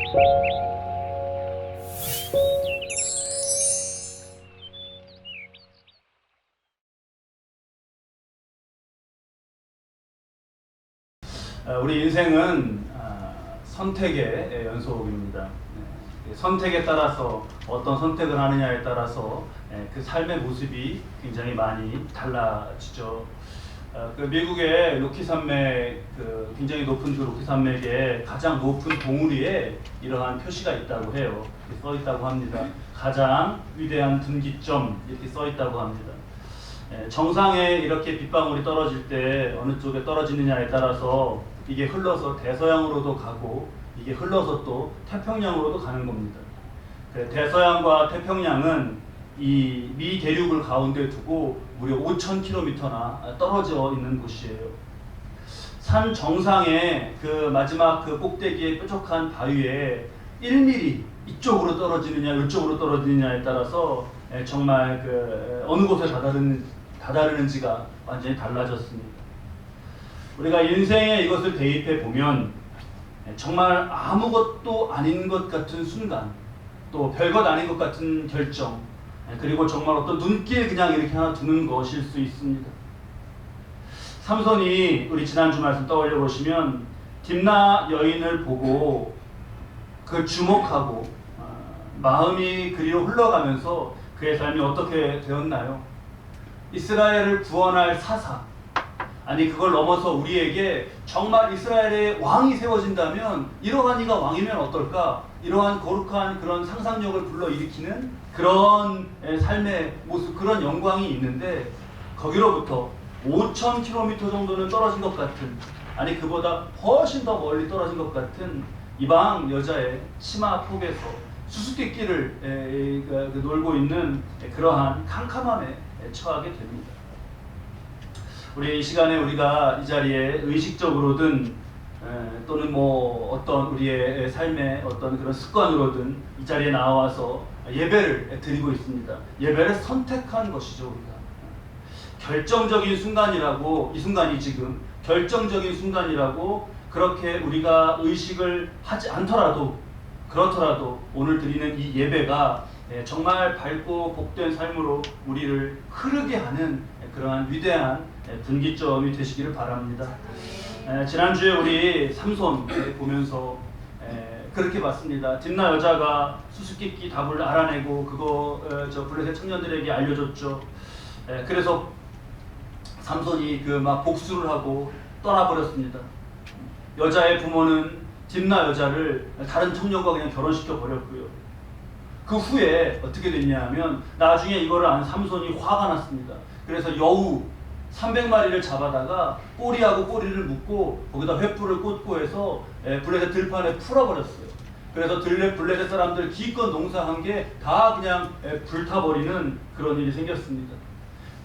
우리 인생은 선택의 연속입니다. 선택에 따라서 어떤 선택을 하느냐에 따라서 그 삶의 모습이 굉장히 많이 달라지죠. 그 미국의 로키 산맥, 굉장히 높은 그 로키 산맥의 가장 높은 봉우리에 이러한 표시가 있다고 해요. 써 있다고 합니다. 가장 위대한 분기점 이렇게 써 있다고 합니다. 정상에 이렇게 빗방울이 떨어질 때 어느 쪽에 떨어지느냐에 따라서 이게 흘러서 대서양으로도 가고 이게 흘러서 또 태평양으로도 가는 겁니다. 대서양과 태평양은 이 미 대륙을 가운데 두고 무려 5,000km나 떨어져 있는 곳이에요. 산 정상에 그 마지막 그 꼭대기의 뾰족한 바위에 1mm 이쪽으로 떨어지느냐 이쪽으로 떨어지느냐에 따라서 정말 그 어느 곳에 다다르는지가 완전히 달라졌습니다. 우리가 인생에 이것을 대입해 보면 정말 아무것도 아닌 것 같은 순간, 또 별것 아닌 것 같은 결정, 그리고 정말 어떤 눈길 그냥 이렇게 하나 두는 것일 수 있습니다. 삼손이 우리 지난주 말씀 떠올려 보시면 딥나 여인을 보고 그 주목하고 마음이 그리로 흘러가면서 그의 삶이 어떻게 되었나요? 이스라엘을 구원할 사사, 아니 그걸 넘어서 우리에게 정말 이스라엘의 왕이 세워진다면 이러한 이가 왕이면 어떨까? 이러한 거룩한 그런 상상력을 불러일으키는 그런 삶의 모습, 그런 영광이 있는데 거기로부터 5,000km 정도는 떨어진 것 같은, 아니 그보다 훨씬 더 멀리 떨어진 것 같은 이방 여자의 치마 폭에서 수수께끼를 놀고 있는 그러한 캄캄함에 처하게 됩니다. 우리 이 시간에 우리가 이 자리에 의식적으로든 또는 뭐 어떤 우리의 삶의 어떤 그런 습관으로든 이 자리에 나와서 예배를 드리고 있습니다. 예배를 선택한 것이죠. 우리가 결정적인 순간이라고, 이 순간이 지금 결정적인 순간이라고 그렇게 우리가 의식을 하지 않더라도, 그렇더라도 오늘 드리는 이 예배가 정말 밝고 복된 삶으로 우리를 흐르게 하는 그러한 위대한 분기점이 되시기를 바랍니다. 지난주에 우리 삼손 보면서 그렇게 봤습니다. 딥나 여자가 수수께끼 답을 알아내고 그거 저 블레셋 청년들에게 알려줬죠. 그래서 삼손이 그 막 복수를 하고 떠나버렸습니다. 여자의 부모는 딥나 여자를 다른 청년과 그냥 결혼시켜 버렸고요. 그 후에 어떻게 됐냐면 나중에 이거를 안 삼손이 화가 났습니다. 그래서 여우 300마리를 잡아다가 꼬리하고 꼬리를 묶고 거기다 횃불을 꽂고 해서 블레셋 들판에 풀어버렸어요. 그래서 블레셋 사람들 기껏 농사한 게 다 그냥 불타버리는 그런 일이 생겼습니다.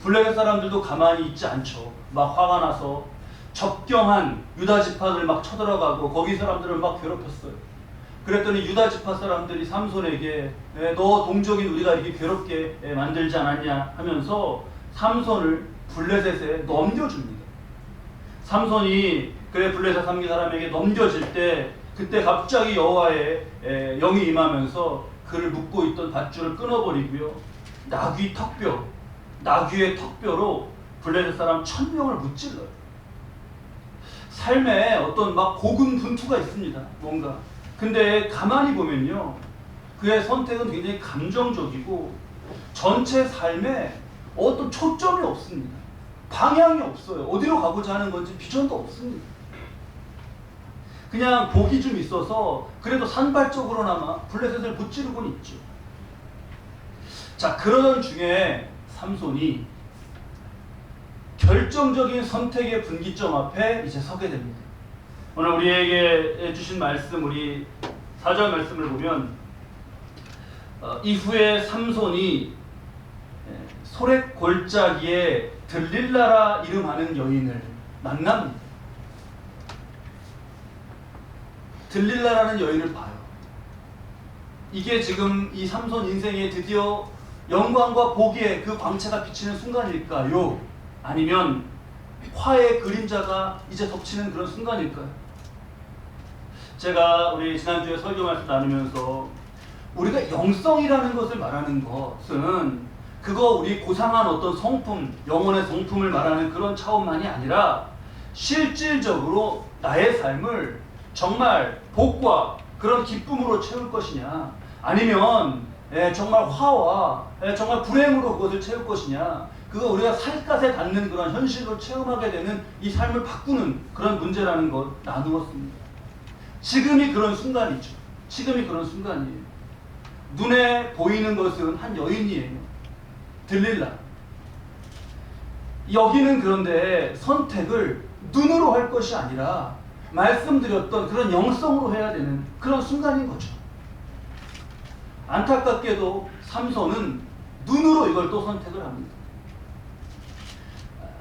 블레셋 사람들도 가만히 있지 않죠. 막 화가 나서 접경한 유다 지파들 막 쳐들어가고 거기 사람들을 막 괴롭혔어요. 그랬더니 유다 지파 사람들이 삼손에게 너 동족인 우리가 이렇게 괴롭게 만들지 않았냐 하면서 삼손을 블레셋에 넘겨줍니다. 삼손이 그래 블레셋 사람에게 넘겨질 때 그때 갑자기 여호와의 영이 임하면서 그를 묶고 있던 밧줄을 끊어버리고요. 나귀의 턱뼈로 블레셋 사람 1,000명을 무찔러요. 삶에 어떤 막 고군분투가 있습니다. 뭔가. 근데 가만히 보면요. 그의 선택은 굉장히 감정적이고 전체 삶에 어떤 초점이 없습니다. 방향이 없어요. 어디로 가고자 하는 건지 비전도 없습니다. 그냥 복이 좀 있어서 그래도 산발적으로나마 블레셋을 무찌르고는 있죠. 자, 그러던 중에 삼손이 결정적인 선택의 분기점 앞에 이제 서게 됩니다. 오늘 우리에게 주신 말씀, 우리 4절 말씀을 보면 이후에 삼손이 소렛 골짜기에 들릴라라 이름하는 여인을 만납니다. 들릴라라는 여인을 봐요. 이게 지금 이 삼손 인생에 드디어 영광과 복의 그 광채가 비치는 순간일까요? 아니면 화의 그림자가 이제 덮치는 그런 순간일까요? 제가 우리 지난주에 설교 말씀 나누면서 우리가 영성이라는 것을 말하는 것은 그거 우리 고상한 어떤 성품, 영혼의 성품을 말하는 그런 차원만이 아니라 실질적으로 나의 삶을 정말 복과 그런 기쁨으로 채울 것이냐, 아니면 정말 화와 정말 불행으로 그것을 채울 것이냐, 그거 우리가 살갗에 닿는 그런 현실을 체험하게 되는 이 삶을 바꾸는 그런 문제라는 것 나누었습니다. 지금이 그런 순간이죠. 지금이 그런 순간이에요. 눈에 보이는 것은 한 여인이에요. 들릴라. 여기는 그런데 선택을 눈으로 할 것이 아니라 말씀드렸던 그런 영성으로 해야 되는 그런 순간인 거죠. 안타깝게도 삼손은 눈으로 이걸 또 선택을 합니다.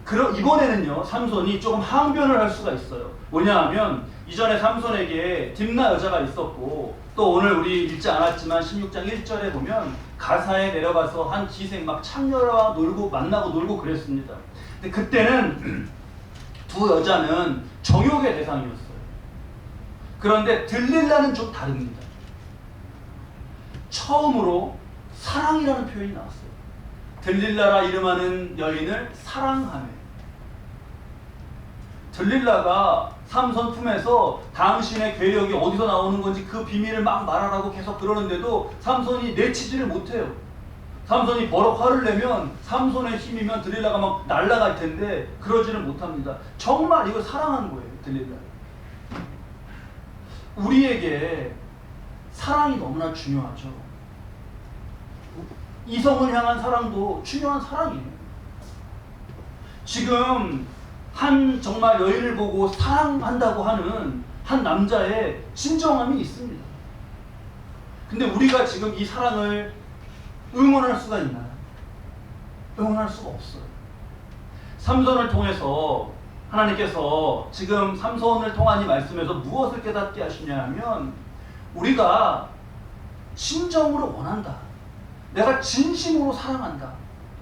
그럼 이번에는요, 삼손이 조금 항변을 할 수가 있어요. 뭐냐 하면 이전에 삼손에게 딥나 여자가 있었고, 또 오늘 우리 읽지 않았지만 16장 1절에 보면 가사에 내려가서 한 기생 막 창녀와 놀고 만나고 놀고 그랬습니다. 근데 그때는 두 여자는 정욕의 대상이었어요. 그런데 들릴라는 좀 다릅니다. 처음으로 사랑이라는 표현이 나왔어요. 들릴라라 이름하는 여인을 사랑하네. 들릴라가 삼손 품에서 당신의 괴력이 어디서 나오는 건지 그 비밀을 막 말하라고 계속 그러는데도 삼손이 내치지를 못해요. 삼손이 버럭 화를 내면 삼손의 힘이면 들릴라가 막 날아갈 텐데 그러지를 못합니다. 정말 이걸 사랑한 거예요, 들릴라. 우리에게 사랑이 너무나 중요하죠. 이성을 향한 사랑도 중요한 사랑이에요. 지금 한 정말 여인을 보고 사랑한다고 하는 한 남자의 진정함이 있습니다. 근데 우리가 지금 이 사랑을 응원할 수가 있나요? 응원할 수가 없어요. 삼손을 통해서 하나님께서 지금 삼손을 통한 이 말씀에서 무엇을 깨닫게 하시냐 하면, 우리가 진정으로 원한다, 내가 진심으로 사랑한다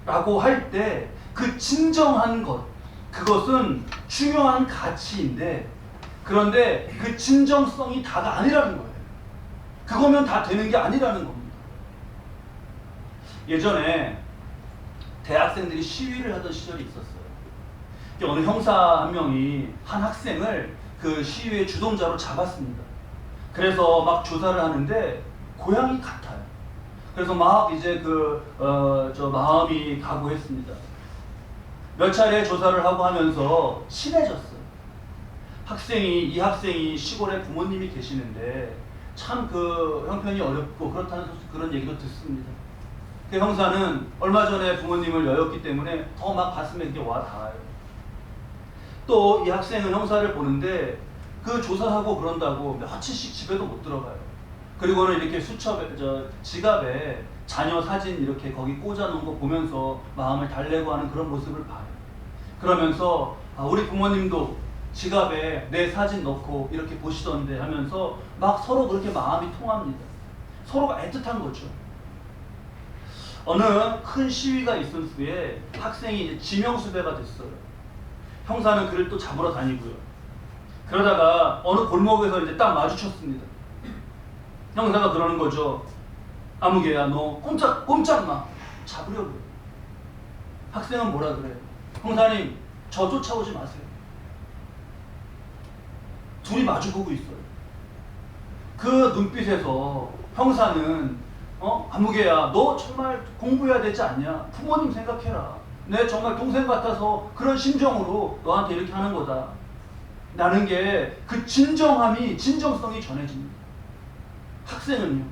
라고 할 때 그 진정한 것, 그것은 중요한 가치인데, 그런데 그 진정성이 다가 아니라는 거예요. 그거면 다 되는 게 아니라는 겁니다. 예전에 대학생들이 시위를 하던 시절이 있었어요. 어느 형사 한 명이 한 학생을 그 시위의 주동자로 잡았습니다. 그래서 막 조사를 하는데 고향이 같아요. 그래서 막 이제 마음이 가고 했습니다. 몇 차례 조사를 하고 하면서 친해졌어요. 이 학생이 시골에 부모님이 계시는데 참 그 형편이 어렵고 그렇다는 그런 얘기도 듣습니다. 그 형사는 얼마 전에 부모님을 여였기 때문에 더 막 가슴에 이게 와 닿아요. 또 이 학생은 형사를 보는데 그 조사하고 그런다고 며칠씩 집에도 못 들어가요. 그리고는 이렇게 지갑에 자녀 사진 이렇게 거기 꽂아놓은 거 보면서 마음을 달래고 하는 그런 모습을 봐요. 그러면서 우리 부모님도 지갑에 내 사진 넣고 이렇게 보시던데 하면서 막 서로 그렇게 마음이 통합니다. 서로가 애틋한 거죠. 어느 큰 시위가 있은 후에 학생이 이제 지명수배가 됐어요. 형사는 그를 또 잡으러 다니고요. 그러다가 어느 골목에서 이제 딱 마주쳤습니다. 형사가 그러는 거죠. 아무개야, 너 꼼짝 마. 잡으려고요. 학생은 뭐라 그래요? 형사님, 저 쫓아오지 마세요. 둘이 마주보고 있어요. 그 눈빛에서 형사는 아무개야, 너 정말 공부해야 되지 않냐? 부모님 생각해라. 내 정말 동생 같아서 그런 심정으로 너한테 이렇게 하는 거다 라는 게 그 진정성이 전해집니다. 학생은요,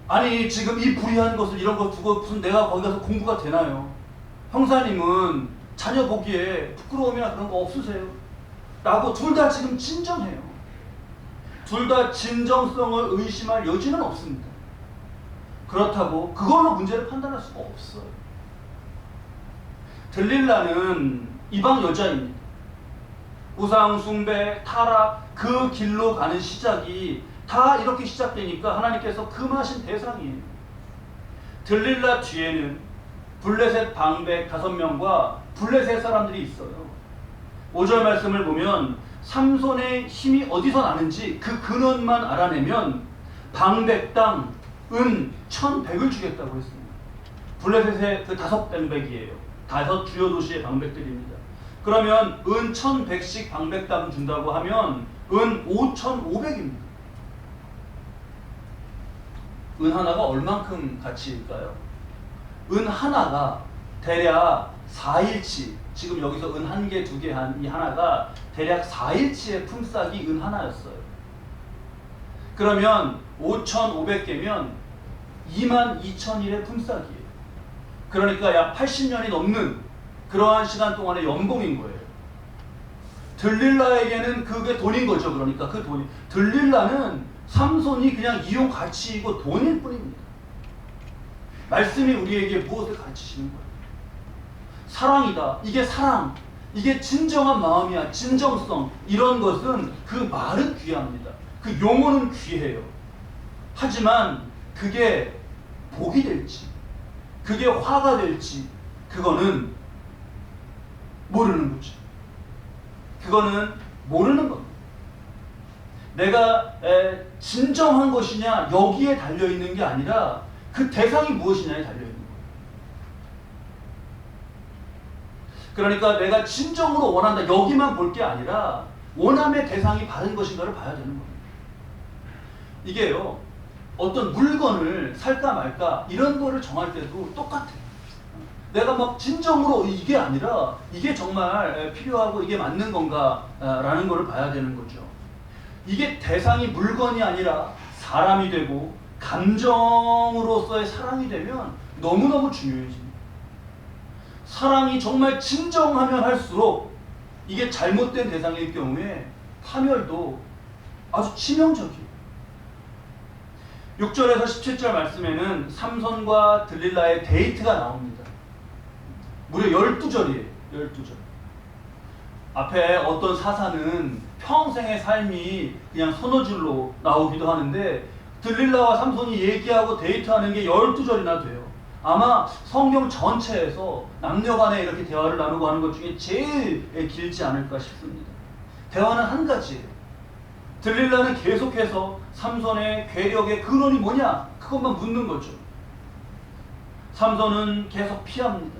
아니 지금 이 불의한 것을 이런 거 두고 무슨 내가 거기 가서 공부가 되나요? 형사님은 자녀 보기에 부끄러움이나 그런 거 없으세요? 라고 둘 다 지금 진정해요. 둘 다 진정성을 의심할 여지는 없습니다. 그렇다고 그걸로 문제를 판단할 수가 없어요. 들릴라는 이방 여자입니다. 우상 숭배, 타락, 그 길로 가는 시작이 다 이렇게 시작되니까 하나님께서 금하신 대상이에요. 들릴라 뒤에는 블레셋 방백 5명과 블레셋 사람들이 있어요. 5절 말씀을 보면 삼손의 힘이 어디서 나는지 그 근원만 알아내면 방백당 은 1,100을 주겠다고 했습니다. 블레셋의 그 5방백이에요. 5 주요 도시의 방백들입니다. 그러면 은 1,100씩 방백당 준다고 하면 은 5,500입니다. 은 하나가 얼만큼 가치일까요? 은 하나가 대략 4일치, 지금 여기서 은 1개, 2개 한 이 하나가 대략 4일치의 품삯이 은 하나였어요. 그러면 5,500개면 22,000일의 품삯이에요. 그러니까 약 80년이 넘는 그러한 시간 동안의 연봉인 거예요. 들릴라에게는 그게 돈인 거죠. 그러니까 그 돈이, 들릴라는 삼손이 그냥 이용 가치이고 돈일 뿐입니다. 말씀이 우리에게 무엇을 가르치시는 거예요? 사랑이다. 이게 사랑. 이게 진정한 마음이야. 진정성. 이런 것은 그 말은 귀합니다. 그 용어는 귀해요. 하지만 그게 복이 될지, 그게 화가 될지, 그거는 모르는 거죠. 그거는 모르는 겁니다. 내가 진정한 것이냐 여기에 달려있는 게 아니라 그 대상이 무엇이냐에 달려있는 거예요. 그러니까 내가 진정으로 원한다 여기만 볼 게 아니라 원함의 대상이 바른 것인가를 봐야 되는 겁니다. 이게요, 어떤 물건을 살까 말까 이런 거를 정할 때도 똑같아요. 내가 막 진정으로 이게 아니라 이게 정말 필요하고 이게 맞는 건가 라는 거를 봐야 되는 거죠. 이게 대상이 물건이 아니라 사람이 되고 감정으로서의 사랑이 되면 너무너무 중요해집니다. 사랑이 정말 진정하면 할수록 이게 잘못된 대상일 경우에 파멸도 아주 치명적이에요. 6절에서 17절 말씀에는 삼손과 들릴라의 데이트가 나옵니다. 무려 12절이에요. 12절. 앞에 어떤 사사는 평생의 삶이 그냥 서너줄로 나오기도 하는데 들릴라와 삼손이 얘기하고 데이트하는 게 12절이나 돼요. 아마 성경 전체에서 남녀간에 이렇게 대화를 나누고 하는 것 중에 제일 길지 않을까 싶습니다. 대화는 한 가지예요. 들릴라는 계속해서 삼손의 괴력의 근원이 뭐냐? 그것만 묻는 거죠. 삼손은 계속 피합니다.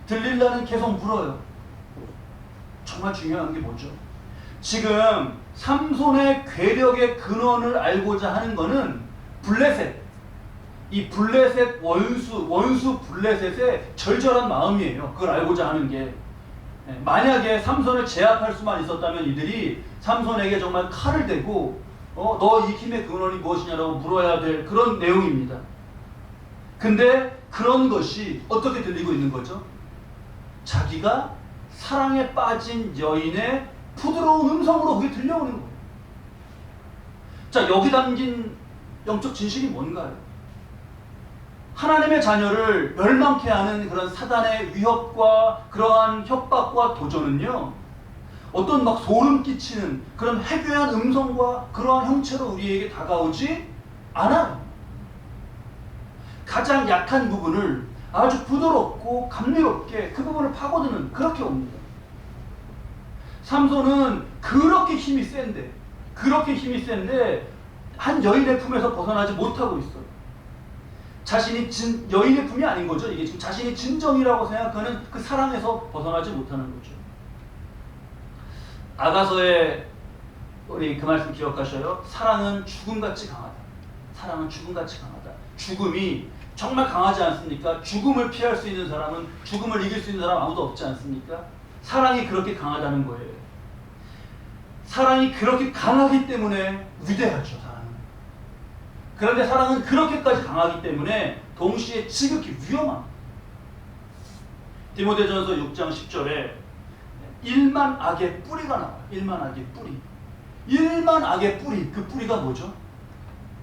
들릴라는 계속 물어요. 정말 중요한 게 뭐죠? 지금 삼손의 괴력의 근원을 알고자 하는 거는 블레셋, 이 블레셋 원수 블레셋의 절절한 마음이에요. 그걸 알고자 하는 게. 만약에 삼손을 제압할 수만 있었다면 이들이 삼손에게 정말 칼을 대고 너 이 힘의 근원이 무엇이냐라고 물어야 될 그런 내용입니다. 근데 그런 것이 어떻게 들리고 있는 거죠? 자기가 사랑에 빠진 여인의 부드러운 음성으로 그게 들려오는 거예요. 자, 여기 담긴 영적 진실이 뭔가요? 하나님의 자녀를 멸망케 하는 그런 사단의 위협과 그러한 협박과 도전은요, 어떤 막 소름 끼치는 그런 해괴한 음성과 그러한 형체로 우리에게 다가오지 않아요. 가장 약한 부분을 아주 부드럽고 감미롭게 그 부분을 파고드는, 그렇게 옵니다. 삼손은 그렇게 힘이 센데 한 여인의 품에서 벗어나지 못하고 있어요. 자신이 여인의 품이 아닌 거죠. 이게 지금 자신이 진정이라고 생각하는 그 사랑에서 벗어나지 못하는 거죠. 아가서에 우리 그 말씀 기억하셔요? 사랑은 죽음같이 강하다. 사랑은 죽음같이 강하다. 죽음이 정말 강하지 않습니까? 죽음을 피할 수 있는 사람은, 죽음을 이길 수 있는 사람 아무도 없지 않습니까? 사랑이 그렇게 강하다는 거예요. 사랑이 그렇게 강하기 때문에 위대하죠. 사랑은. 그런데 사랑은 그렇게까지 강하기 때문에 동시에 지극히 위험합니다. 디모데전서 6장 10절에 1만 악의 뿌리가 나와요. 1만 악의 뿌리. 1만 악의 뿌리. 그 뿌리가 뭐죠?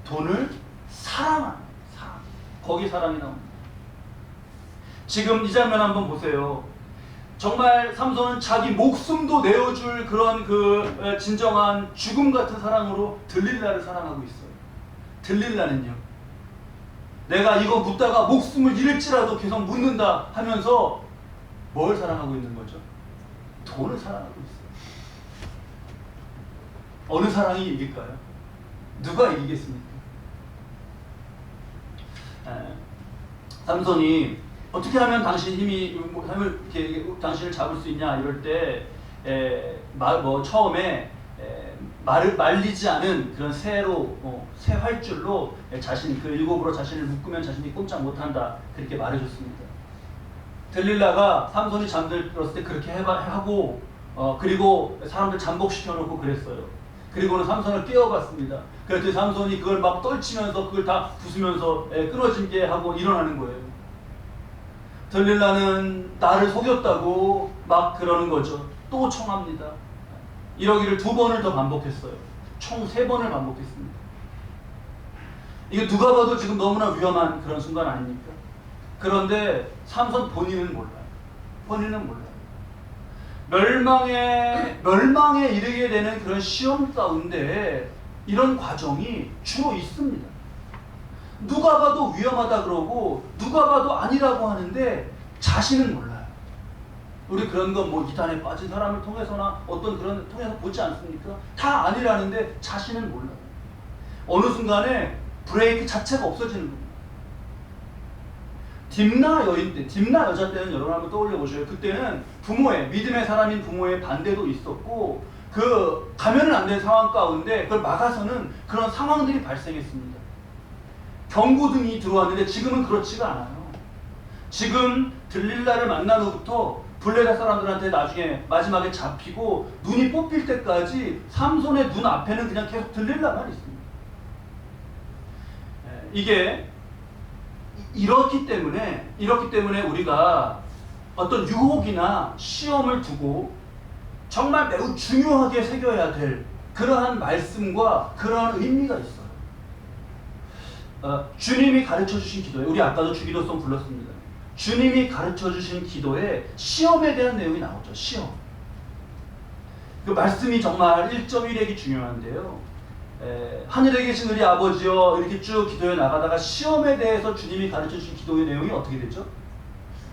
돈을 사랑하는 사랑. 거기 사랑이 나옵니다. 지금 이 장면 한번 보세요. 정말 삼손은 자기 목숨도 내어줄 그런 그 진정한 죽음 같은 사랑으로 들릴라를 사랑하고 있어요. 들릴라는요, 내가 이거 묻다가 목숨을 잃을지라도 계속 묻는다 하면서 뭘 사랑하고 있는 거죠? 돈을 사랑하고 있어요. 어느 사랑이 이길까요? 누가 이기겠습니까? 삼손이 어떻게 하면 당신 힘을 이렇게 당신을 잡을 수 있냐 이럴 때 처음에 말을 말리지 않은 그런 새 활줄로 자신 그 일곱으로 자신을 묶으면 자신이 꼼짝 못한다 그렇게 말해줬습니다. 들릴라가 삼손이 잠들었을 때 그렇게 하고 그리고 사람들 잠복시켜 놓고 그랬어요. 그리고는 삼손을 깨워봤습니다. 그랬더니 삼손이 그걸 막 떨치면서 그걸 다 부수면서 끊어지게 하고 일어나는 거예요. 들릴라는 나를 속였다고 막 그러는 거죠. 또 청합니다. 이러기를 2번을 더 반복했어요. 총 3번을 반복했습니다. 이게 누가 봐도 지금 너무나 위험한 그런 순간 아닙니까? 그런데 삼손 본인은 몰라요. 본인은 몰라요. 멸망에 이르게 되는 그런 시험 가운데 이런 과정이 주로 있습니다. 누가 봐도 위험하다 그러고 누가 봐도 아니라고 하는데 자신은 몰라요. 우리 그런 건 뭐 이단에 빠진 사람을 통해서나 어떤 그런 통해서 보지 않습니까? 다 아니라는데 자신은 몰라요. 어느 순간에 브레이크 자체가 없어지는 겁니다. 딥나 여인 때, 딥나 여자 때는 여러분 한번 떠올려 보셔요. 그때는 믿음의 사람인 부모의 반대도 있었고 그 가면은 안 될 상황 가운데 그걸 막아서는 그런 상황들이 발생했습니다. 경고등이 들어왔는데 지금은 그렇지가 않아요. 지금 들릴라를 만난 후부터 블레셋 사람들한테 나중에 마지막에 잡히고 눈이 뽑힐 때까지 삼손의 눈 앞에는 그냥 계속 들릴라만 있습니다. 이게 이렇기 때문에 우리가 어떤 유혹이나 시험을 두고 정말 매우 중요하게 새겨야 될 그러한 말씀과 그러한 의미가 있어요. 주님이 가르쳐주신 기도에, 우리 아까도 주기도송 불렀습니다. 주님이 가르쳐주신 기도에 시험에 대한 내용이 나오죠. 시험. 그 말씀이 정말 1.1핵이 중요한데요. 하늘에 계신 우리 아버지여 이렇게 쭉 기도해 나가다가 시험에 대해서 주님이 가르쳐주신 기도의 내용이 어떻게 되죠?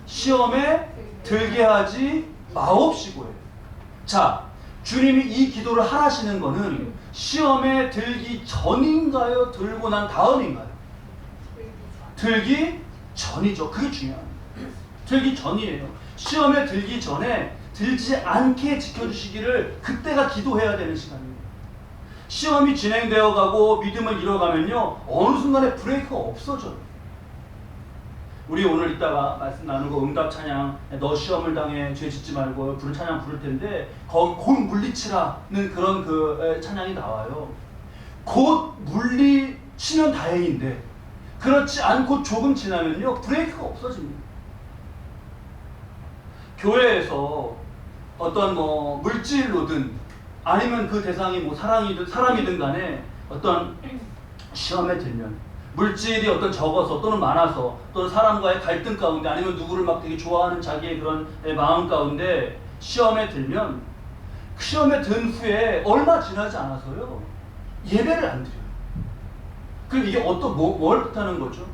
시험에 들게 하지 마옵시고요. 자, 주님이 이 기도를 하시는 거는 시험에 들기 전인가요? 들고 난 다음인가요? 들기 전이죠. 그게 중요합니다. 들기 전이에요. 시험에 들기 전에 들지 않게 지켜주시기를 그때가 기도해야 되는 시간입니다. 시험이 진행되어 가고 믿음을 이뤄가면요 어느 순간에 브레이크가 없어져요. 우리 오늘 이따가 말씀 나누고 응답 찬양 너 시험을 당해 죄 짓지 말고 부른 찬양 부를 텐데 거기 곧 물리치라는 그런 그 찬양이 나와요. 곧 물리치면 다행인데 그렇지 않고 조금 지나면요 브레이크가 없어집니다. 교회에서 어떤 물질로든 아니면 그 대상이 사람이든 간에 어떤 시험에 들면 물질이 어떤 적어서 또는 많아서 또는 사람과의 갈등 가운데 아니면 누구를 막 되게 좋아하는 자기의 그런 마음 가운데 시험에 들면 시험에 든 후에 얼마 지나지 않아서요 예배를 안 드려요. 그럼 이게 뭘 뜻하는 거죠?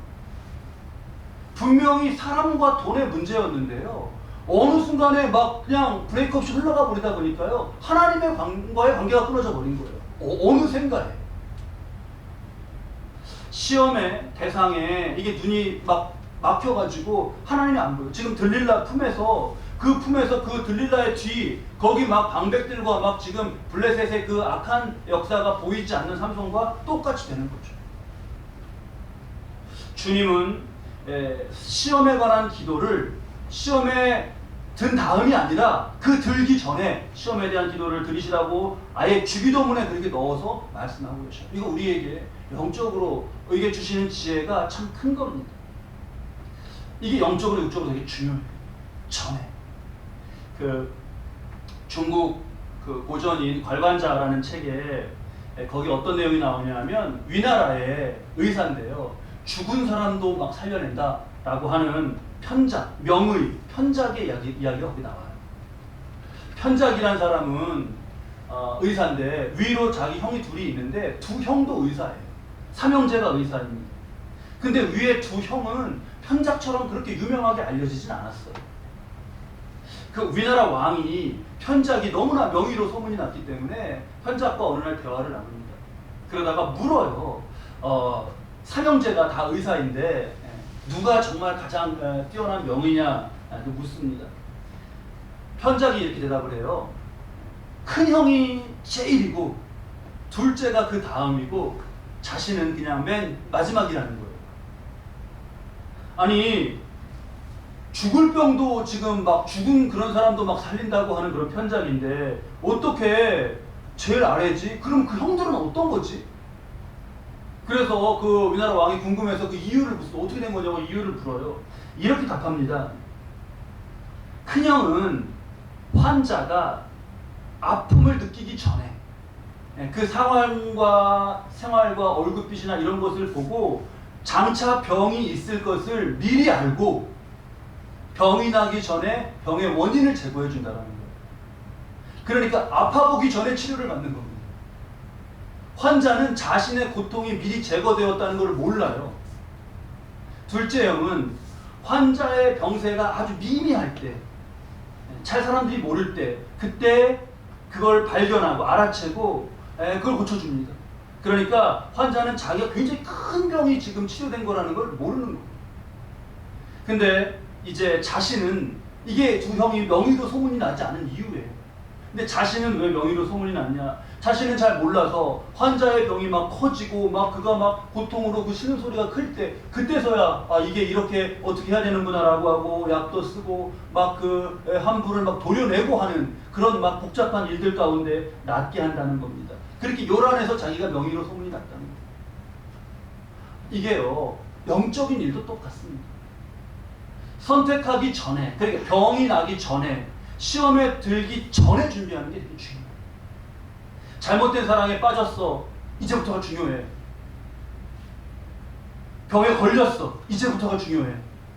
분명히 사람과 돈의 문제였는데요 어느 순간에 막 그냥 브레이크 없이 흘러가 버리다 보니까요 하나님의 과의 관계가 끊어져 버린 거예요. 어느샌가에 시험의 대상에 이게 눈이 막 막혀가지고 하나님이 안 보여요. 지금 들릴라 품에서 그 들릴라의 뒤 거기 막 방백들과 막 지금 블레셋의 그 악한 역사가 보이지 않는 삼손과 똑같이 되는 거죠. 주님은 시험에 관한 기도를 시험에 든 다음이 아니라 그 들기 전에 시험에 대한 기도를 드리시라고 아예 주기도문에 그렇게 넣어서 말씀하고 계셔요. 이거 우리에게 영적으로 의게 주시는 지혜가 참 큰 겁니다. 이게 영적으로 육적으로 되게 중요해요. 전에 그 중국 그 고전인 괄관자라는 책에 거기 어떤 내용이 나오냐면 위나라의 의사인데요. 죽은 사람도 막 살려낸다 라고 하는 편작, 명의, 편작의 이야기가 거기 나와요. 편작이란 사람은 의사인데 위로 자기 형이 둘이 있는데 두 형도 의사예요. 삼형제가 의사입니다. 근데 위에 두 형은 편작처럼 그렇게 유명하게 알려지진 않았어요. 그 우리나라 왕이 편작이 너무나 명의로 소문이 났기 때문에 편작과 어느 날 대화를 나눕니다. 그러다가 물어요. 삼형제가 다 의사인데 누가 정말 가장 뛰어난 명의냐 묻습니다. 편작이 이렇게 대답을 해요. 큰 형이 제일이고 둘째가 그 다음이고 자신은 그냥 맨 마지막이라는 거예요. 아니 죽을 병도 지금 막 죽은 그런 사람도 막 살린다고 하는 그런 편작인데 어떻게 제일 아래지? 그럼 그 형들은 어떤 거지? 그래서 그 우리나라 왕이 궁금해서 그 이유를 묻어 어떻게 된 거냐고 이유를 물어요. 이렇게 답합니다. 큰형은 환자가 아픔을 느끼기 전에 그 상황과 생활과 월급빛이나 이런 것을 보고 장차 병이 있을 것을 미리 알고 병이 나기 전에 병의 원인을 제거해 준다는 거예요. 그러니까 아파보기 전에 치료를 받는 겁니다. 환자는 자신의 고통이 미리 제거되었다는 것을 몰라요. 둘째 형은 환자의 병세가 아주 미미할 때, 잘 사람들이 모를 때, 그때 그걸 발견하고 알아채고 그걸 고쳐줍니다. 그러니까 환자는 자기가 굉장히 큰 병이 지금 치료된 거라는 걸 모르는 거예요. 근데 이제 자신은 이게 두 형이 명의로 소문이 나지 않은 이유예요. 근데 자신은 왜 명의로 소문이 났냐? 자신은 잘 몰라서 환자의 병이 막 커지고 막 그가 막 고통으로 그 신음소리가 클 때 그때서야 이게 이렇게 어떻게 해야 되는구나라고 하고 약도 쓰고 막 그 함부를 막 도려내고 하는 그런 막 복잡한 일들 가운데 낫게 한다는 겁니다. 그렇게 요란해서 자기가 명의로 소문이 났다는 거예요. 이게요 영적인 일도 똑같습니다. 선택하기 전에, 그러니까 병이 나기 전에, 시험에 들기 전에 준비하는 게 되게 중요해요. 잘못된 사랑에 빠졌어. 이제부터가 중요해. 병에 걸렸어. 이제부터가 중요해.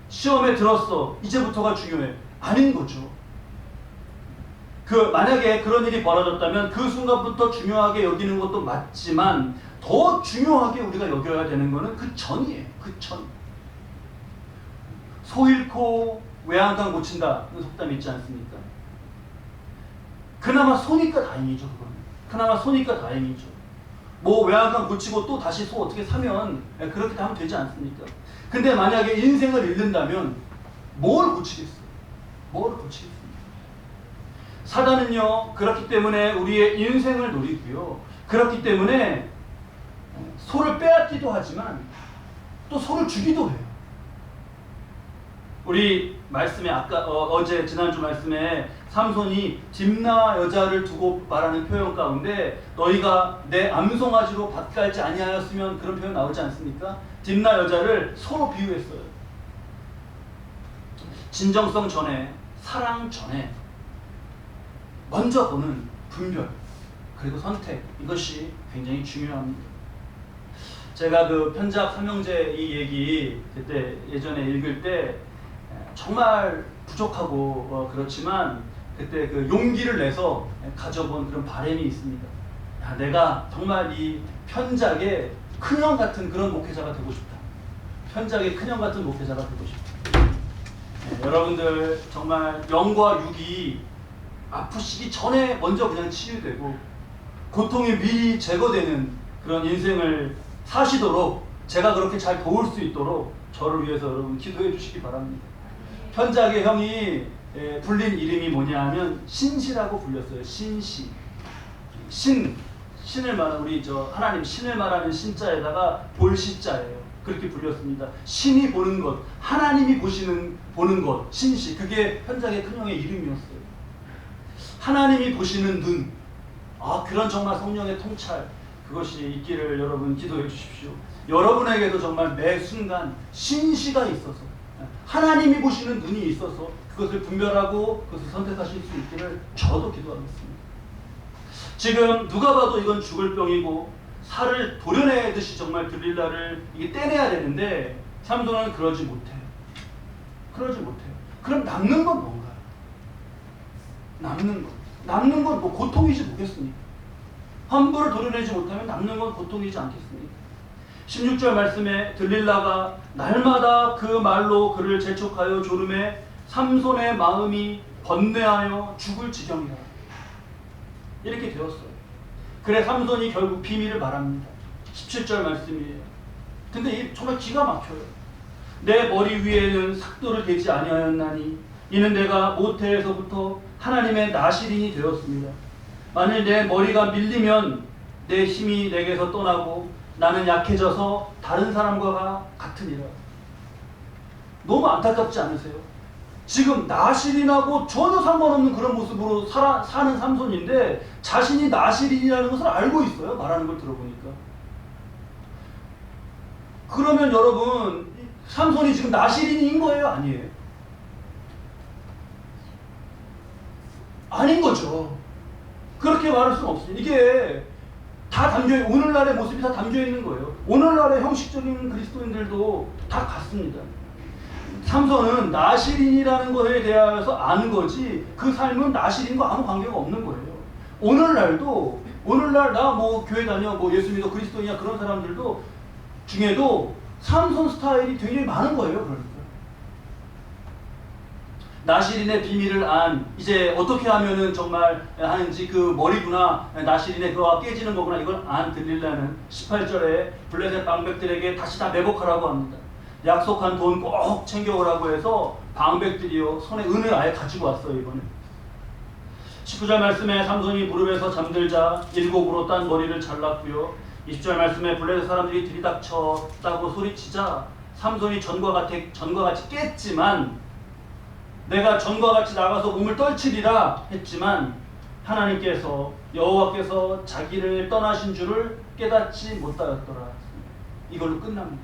시험에 들었어. 이제부터가 중요해. 아닌 거죠. 만약에 그런 일이 벌어졌다면 그 순간부터 중요하게 여기는 것도 맞지만 더 중요하게 우리가 여겨야 되는 거는 그 전이에요. 그 전. 소 잃고 외양간 고친다. 그 속담이 있지 않습니까? 그나마 소니까 다행이죠. 그건. 그나마 소니까 다행이죠. 뭐 외양간 고치고 또 다시 소 어떻게 사면 그렇게 하면 되지 않습니까? 근데 만약에 인생을 잃는다면 뭘 고치겠어요? 뭘 고치겠습니까? 사단은요 그렇기 때문에 우리의 인생을 노리고요. 그렇기 때문에 소를 빼앗기도 하지만 또 소를 주기도 해요. 우리 말씀에 어제 지난주 말씀에 삼손이 딥나 여자를 두고 말하는 표현 가운데 너희가 내 암송아지로 밭 갈지 아니하였으면 그런 표현 나오지 않습니까? 딥나 여자를 소로 비유했어요. 진정성 전에 사랑 전에 먼저 보는 분별 그리고 선택 이것이 굉장히 중요합니다. 제가 그 편작 삼형제 이 얘기 그때 예전에 읽을 때 정말 부족하고 그렇지만 그때 그 용기를 내서 가져본 그런 바람이 있습니다. 내가 정말 이 편작의 큰형 같은 그런 목회자가 되고 싶다. 편작의 큰형 같은 목회자가 되고 싶다. 여러분들 정말 영과 육이 아프시기 전에 먼저 그냥 치유되고 고통이 미리 제거되는 그런 인생을 사시도록 제가 그렇게 잘 도울 수 있도록 저를 위해서 여러분 기도해 주시기 바랍니다. 편작의 형이 불린 이름이 뭐냐 하면 신시라고 불렸어요. 신시. 신을 말하는 우리 하나님 신을 말하는 신자에다가 볼시자예요. 그렇게 불렸습니다. 신이 보는 것, 하나님이 보는 것, 신시. 그게 편작의 큰형의 이름이었어요. 하나님이 보시는 눈. 그런 정말 성령의 통찰 그것이 있기를 여러분 기도해 주십시오. 여러분에게도 정말 매 순간 신시가 있어서 하나님이 보시는 눈이 있어서 그것을 분별하고 그것을 선택하실 수 있기를 저도 기도하겠습니다. 지금 누가 봐도 이건 죽을 병이고 살을 도려내듯이 정말 들릴라를 이게 떼내야 되는데 삼손은 그러지 못해요. 그러지 못해요. 그럼 남는 건 뭔가요? 남는 건 뭐 고통이지 뭐겠습니까? 함부를 도려내지 못하면 남는 건 고통이지 않겠습니까? 16절 말씀에 들릴라가 날마다 그 말로 그를 재촉하여 조름에 삼손의 마음이 번뇌하여 죽을 지경이라. 이렇게 되었어요. 그래 삼손이 결국 비밀을 말합니다. 17절 말씀이에요. 근데 이 정말 기가 막혀요. 내 머리 위에는 삭도를 대지 아니하였나니 이는 내가 모태에서부터 하나님의 나실인이 되었습니다. 만일 내 머리가 밀리면 내 힘이 내게서 떠나고 나는 약해져서 다른 사람과 같으니라. 너무 안타깝지 않으세요? 지금 나실인하고 전혀 상관없는 그런 모습으로 사는 삼손인데 자신이 나실인이라는 것을 알고 있어요. 말하는 걸 들어보니까. 그러면 여러분 삼손이 지금 나실인인 거예요? 아니에요? 아닌 거죠. 그렇게 말할 수는 없습니다. 이게 다 담겨, 오늘날의 모습이 다 담겨 있는 거예요. 오늘날의 형식적인 그리스도인들도 다 같습니다. 삼손은 나실인이라는 것에 대하여서 아는 거지 그 삶은 나실인과 아무 관계가 없는 거예요. 오늘날도 오늘날 나 뭐 교회 다녀 뭐 예수 믿어 그리스도인이야 그런 사람들도 중에도 삼손 스타일이 굉장히 많은 거예요. 그러니까 나실인의 비밀을 안 이제 어떻게 하면은 정말 하는지 그 머리구나 나실인의 그거가 깨지는 거구나 이걸 안 들리려는 18절에 블레셋 방백들에게 다시 다 매복하라고 합니다. 약속한 돈 꼭 챙겨오라고 해서 방백들이요 손에 은을 아예 가지고 왔어요. 이번에 19절 말씀에 삼손이 무릎에서 잠들자 일곡으로 딴 머리를 잘랐고요. 20절 말씀에 블레셋 사람들이 들이닥쳤다고 소리치자 삼손이 전과 같이 깼지만 내가 전과 같이 나가서 몸을 떨치리라 했지만 하나님께서 여호와께서 자기를 떠나신 줄을 깨닫지 못하였더라. 이걸로 끝납니다.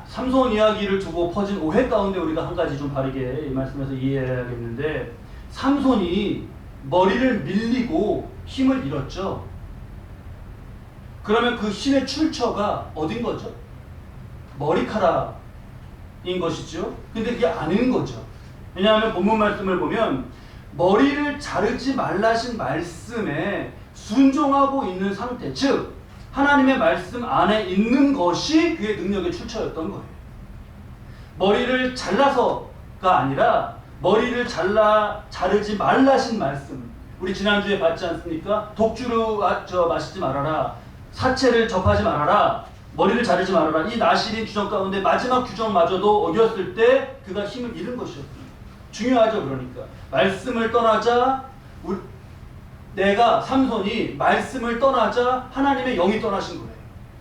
삼손 이야기를 두고 퍼진 오해 가운데 우리가 한 가지 좀 바르게 이 말씀에서 이해해야겠는데 삼손이 머리를 밀리고 힘을 잃었죠. 그러면 그 힘의 출처가 어딘 거죠? 머리카락인 것이죠. 근데 그게 아닌 거죠. 왜냐하면 본문 말씀을 보면 머리를 자르지 말라신 말씀에 순종하고 있는 상태, 즉 하나님의 말씀 안에 있는 것이 그의 능력의 출처였던 거예요. 머리를 잘라서가 아니라 머리를 자르지 말라신 말씀. 우리 지난주에 봤지 않습니까? 독주를 마시지 말아라. 사체를 접하지 말아라. 머리를 자르지 말아라. 이 나실인 규정 가운데 마지막 규정마저도 어겼을 때 그가 힘을 잃은 것이었습니다. 중요하죠. 그러니까 말씀을 떠나자 내가 삼손이 말씀을 떠나자 하나님의 영이 떠나신 거예요.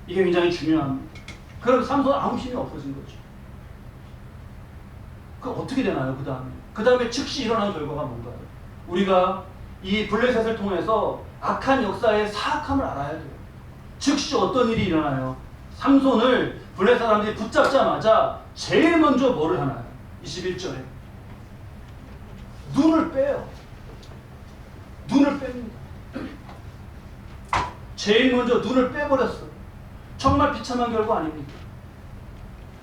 이게 굉장히 중요합니다. 그럼 삼손은 아무 힘이 없어진 거죠. 그럼 어떻게 되나요? 그 다음에 즉시 일어난 결과가 뭔가요? 우리가 이 블레셋을 통해서 악한 역사의 사악함을 알아야 돼요. 즉시 어떤 일이 일어나요? 삼손을 블레셋 사람들이 붙잡자마자 제일 먼저 뭐를 하나요? 21절에 눈을 빼요. 눈을 뺍니다. 제일 먼저 눈을 빼버렸어요. 정말 비참한 결과 아닙니까?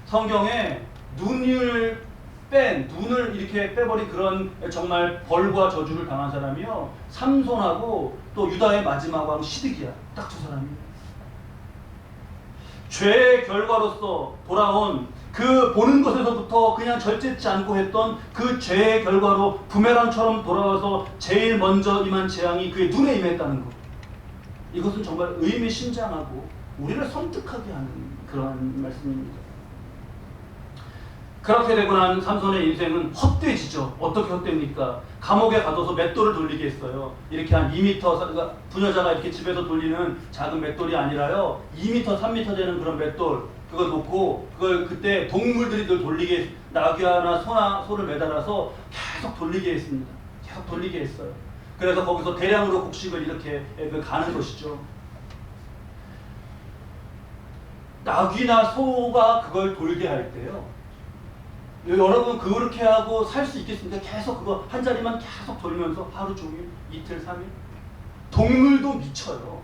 성경에 눈을 눈을 이렇게 빼버린 그런 정말 벌과 저주를 당한 사람이요 삼손하고 또 유다의 마지막 왕 시드기야. 딱 두 사람이에요. 죄의 결과로서 돌아온 그 보는 것에서부터 그냥 절제치 않고 했던 그 죄의 결과로 부메랑처럼 돌아와서 제일 먼저 임한 재앙이 그의 눈에 임했다는 것. 이것은 정말 의미심장하고 우리를 섬뜩하게 하는 그런 말씀입니다. 그렇게 되고 난 삼손의 인생은 헛되지죠. 어떻게 헛됩니까? 감옥에 가둬서 맷돌을 돌리게 했어요. 이렇게 한 2m, 부녀자가 이렇게 집에서 돌리는 작은 맷돌이 아니라요 2m, 3m 되는 그런 맷돌 그걸 놓고 그걸 그때 동물들이 늘 돌리게 나귀나 소를 매달아서 계속 돌리게 했습니다. 계속 돌리게 했어요. 그래서 거기서 대량으로 곡식을 이렇게 가는 것이죠. 나귀나 소가 그걸 돌게 할 때요 여러분 그렇게 하고 살 수 있겠습니까? 계속 그거 한 자리만 계속 돌면서 하루 종일, 이틀, 3일? 동물도 미쳐요.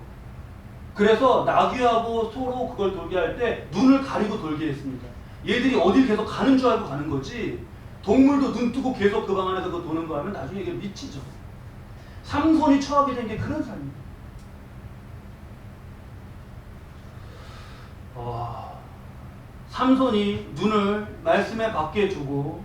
그래서 나귀하고 소로 그걸 돌게 할 때 눈을 가리고 돌게 했습니다. 얘들이 어딜 계속 가는 줄 알고 가는 거지 동물도 눈 뜨고 계속 그 방 안에서 그거 도는 거 하면 나중에 이게 미치죠. 삼손이 처하게 된 게 그런 삶입니다. 삼손이 눈을 말씀에 밖에 두고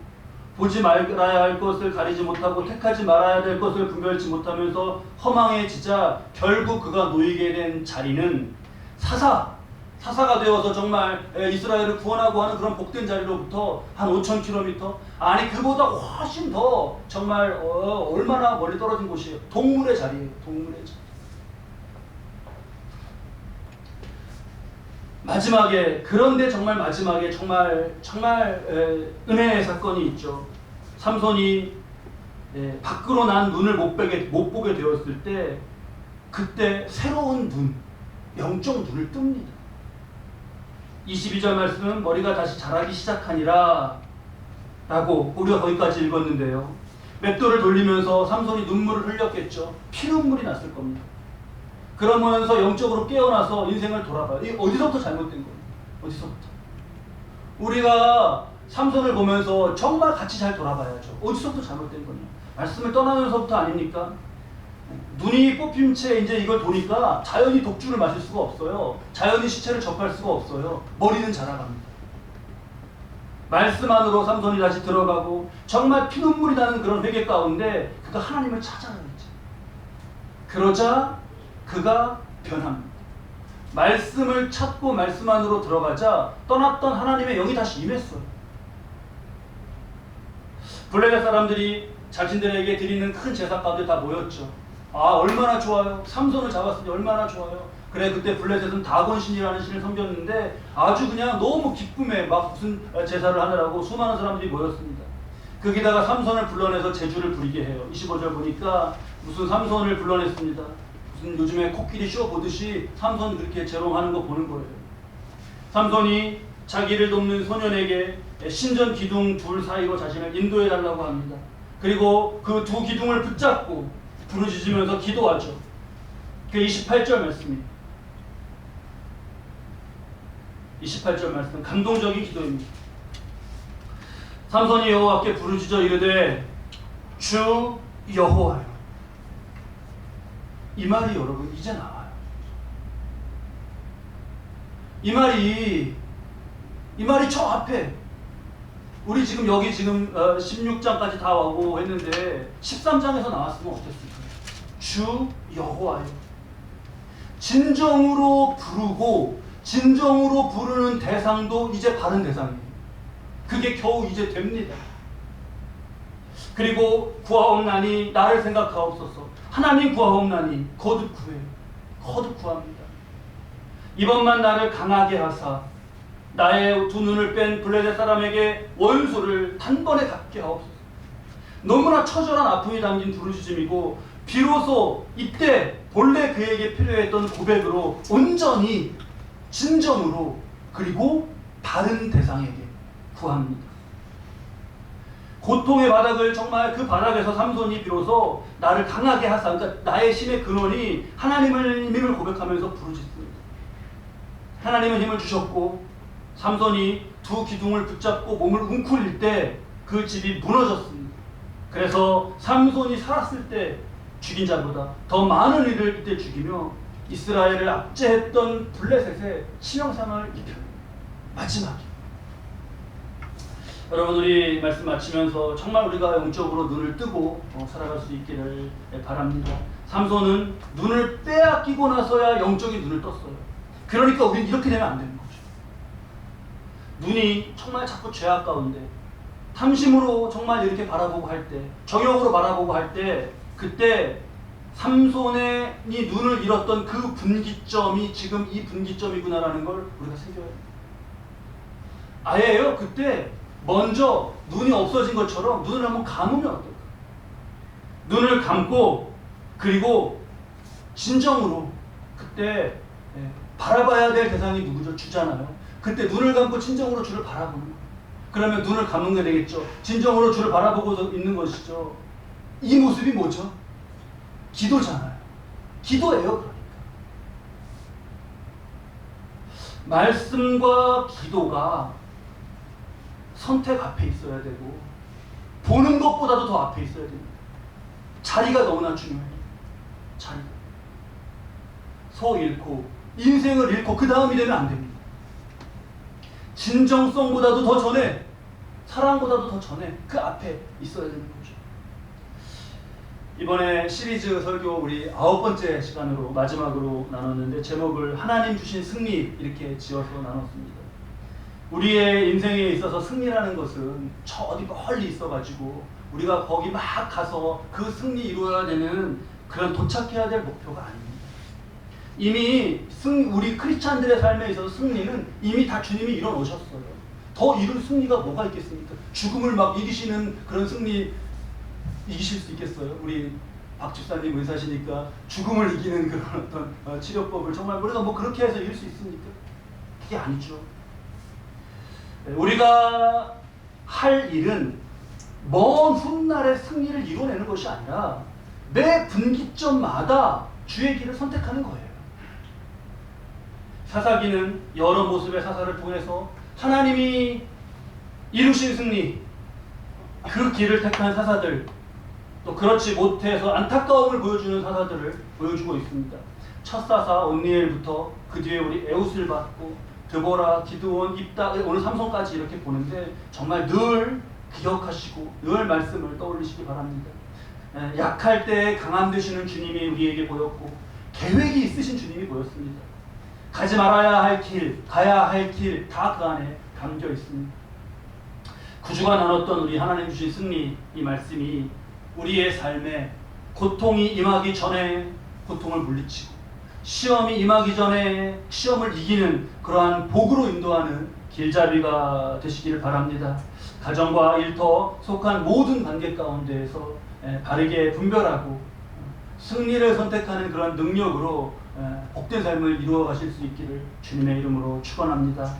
보지 말아야 할 것을 가리지 못하고 택하지 말아야 될 것을 분별치 못하면서 허망해지자 결국 그가 놓이게 된 자리는 사사가 되어서 정말 이스라엘을 구원하고 하는 그런 복된 자리로부터 한 5,000km, 아니 그보다 훨씬 더 정말 얼마나 멀리 떨어진 곳이에요. 동물의 자리예요. 동물의 자리. 마지막에, 그런데 정말 마지막에 정말 은혜의 사건이 있죠. 삼손이 밖으로 난 눈을 못 보게 되었을 때, 그때 새로운 눈, 영적 눈을 뜹니다. 22절 말씀은 머리가 다시 자라기 시작하니라 라고 우리가 거기까지 읽었는데요. 맷돌을 돌리면서 삼손이 눈물을 흘렸겠죠. 피눈물이 났을 겁니다. 그러면서 영적으로 깨어나서 인생을 돌아봐요. 이게 어디서부터 잘못된 거예요? 어디서부터? 우리가 삼손을 보면서 정말 같이 잘 돌아봐야죠. 어디서부터 잘못된 거냐? 말씀을 떠나면서부터 아닙니까? 눈이 뽑힌 채 이제 이걸 보니까 자연히 독주를 마실 수가 없어요. 자연히 시체를 접할 수가 없어요. 머리는 자라갑니다. 말씀 안으로 삼손이 다시 들어가고 정말 피눈물이 나는 그런 회개 가운데 그가 하나님을 찾아가겠죠. 그러자 그가 변합니다. 말씀을 찾고 말씀 안으로 들어가자 떠났던 하나님의 영이 다시 임했어요. 블레셋 사람들이 자신들에게 드리는 큰 제사 가운데 다 모였죠. 얼마나 좋아요. 삼손을 잡았으니 얼마나 좋아요. 그래, 그때 블레셋은 다곤신이라는 신을 섬겼는데 아주 그냥 너무 기쁨에 막 무슨 제사를 하느라고 수많은 사람들이 모였습니다. 거기다가 삼손을 불러내서 제주를 부리게 해요. 25절 보니까 무슨 삼손을 불러냈습니다. 무슨 요즘에 코끼리 쇼 보듯이 삼손 그렇게 재롱하는 거 보는 거예요. 삼손이 자기를 돕는 소년에게 신전 기둥 둘 사이로 자신을 인도해 달라고 합니다. 그리고 그 두 기둥을 붙잡고 부르짖으면서 기도하죠. 그 28절 말씀입니다. 28절 말씀, 감동적인 기도입니다. 삼손이 여호와께 부르짖어 이르되 주 여호와여. 이 말이 여러분 이제 나와요. 이 말이 저 앞에, 우리 지금 여기 지금 16장까지 다 오고 했는데 13장에서 나왔으면 어땠을까요? 주 여호와여. 진정으로 부르고 진정으로 부르는 대상도 이제 바른 대상이에요. 그게 겨우 이제 됩니다. 그리고 구하옵나니 나를 생각하옵소서. 하나님 구하옵나니 거듭 구해요. 거듭 구합니다. 이번만 나를 강하게 하사 나의 두 눈을 뺀 블레셋 사람에게 원수를 단번에 갚게 하옵소서. 너무나 처절한 아픔이 담긴 부르짖음이고 비로소 이때 본래 그에게 필요했던 고백으로 온전히 진정으로 그리고 바른 대상에게 구합니다. 고통의 바닥을 정말 그 바닥에서 삼손이 비로소 나를 강하게 하사, 그러니까 나의 힘의 근원이 하나님을 고백하면서 부르짖습니다. 하나님은 힘을 주셨고 삼손이 두 기둥을 붙잡고 몸을 웅크릴 때 그 집이 무너졌습니다. 그래서 삼손이 살았을 때 죽인 자보다 더 많은 이를 이때 죽이며 이스라엘을 압제했던 블레셋의 치명상을 입혀요. 마지막에 여러분, 우리 말씀 마치면서 정말 우리가 영적으로 눈을 뜨고 살아갈 수 있기를 바랍니다. 삼손은 눈을 빼앗기고 나서야 영적인 눈을 떴어요. 그러니까 우리는 이렇게 되면 안 되는 거죠. 눈이 정말 자꾸 죄악 가운데 탐심으로 정말 이렇게 바라보고 할 때, 정욕으로 바라보고 할 때, 그때 삼손의 눈을 잃었던 그 분기점이 지금 이 분기점이구나라는 걸 우리가 새겨야 해요. 아예요. 그때 먼저 눈이 없어진 것처럼 눈을 한번 감으면 어떨까? 눈을 감고 그리고 진정으로 그때 바라봐야 될 대상이 누구죠? 주잖아요. 그때 눈을 감고 진정으로 주를 바라보는 거예요. 그러면 눈을 감는 게 되겠죠. 진정으로 주를 바라보고 있는 것이죠. 이 모습이 뭐죠? 기도잖아요. 기도예요. 그러니까 말씀과 기도가 선택 앞에 있어야 되고 보는 것보다도 더 앞에 있어야 됩니다. 자리가 너무나 중요해요. 자리가. 서 잃고 인생을 잃고 그 다음이 되면 안 됩니다. 진정성보다도 더 전에 사랑보다도 더 전에 그 앞에 있어야 되는 거죠. 이번에 시리즈 설교 우리 9번째 시간으로 마지막으로 나눴는데 제목을 하나님 주신 승리 이렇게 지어서 나눴습니다. 우리의 인생에 있어서 승리라는 것은 저 어디 멀리 있어가지고 우리가 거기 막 가서 그 승리 이루어야 되는 그런 도착해야 될 목표가 아닙니다. 이미 우리 크리스찬들의 삶에 있어서 승리는 이미 다 주님이 이뤄놓으셨어요. 더 이룰 승리가 뭐가 있겠습니까? 죽음을 막 이기시는 그런 승리 이기실 수 있겠어요? 우리 박 집사님 의사시니까 죽음을 이기는 그런 어떤 치료법을 정말 우리가 뭐 그렇게 해서 이길 수 있습니까? 그게 아니죠. 우리가 할 일은 먼 훗날의 승리를 이뤄내는 것이 아니라 매 분기점마다 주의 길을 선택하는 거예요. 사사기는 여러 모습의 사사를 통해서 하나님이 이루신 승리, 그 길을 택한 사사들, 또 그렇지 못해서 안타까움을 보여주는 사사들을 보여주고 있습니다. 첫 사사 온니엘부터 그 뒤에 우리 에웃을 받고 드보라, 기드온, 입다, 오늘 삼손까지 이렇게 보는데 정말 늘 기억하시고 늘 말씀을 떠올리시기 바랍니다. 약할 때 강함 되시는 주님이 우리에게 보였고 계획이 있으신 주님이 보였습니다. 가지 말아야 할 길, 가야 할 길 다 그 안에 담겨 있습니다. 구주가 나눴던 우리 하나님 주신 승리 이 말씀이 우리의 삶에 고통이 임하기 전에 고통을 물리치고 시험이 임하기 전에 시험을 이기는 그러한 복으로 인도하는 길잡이가 되시기를 바랍니다. 가정과 일터 속한 모든 관계 가운데에서 바르게 분별하고 승리를 선택하는 그런 능력으로 복된 삶을 이루어 가실 수 있기를 주님의 이름으로 축원합니다.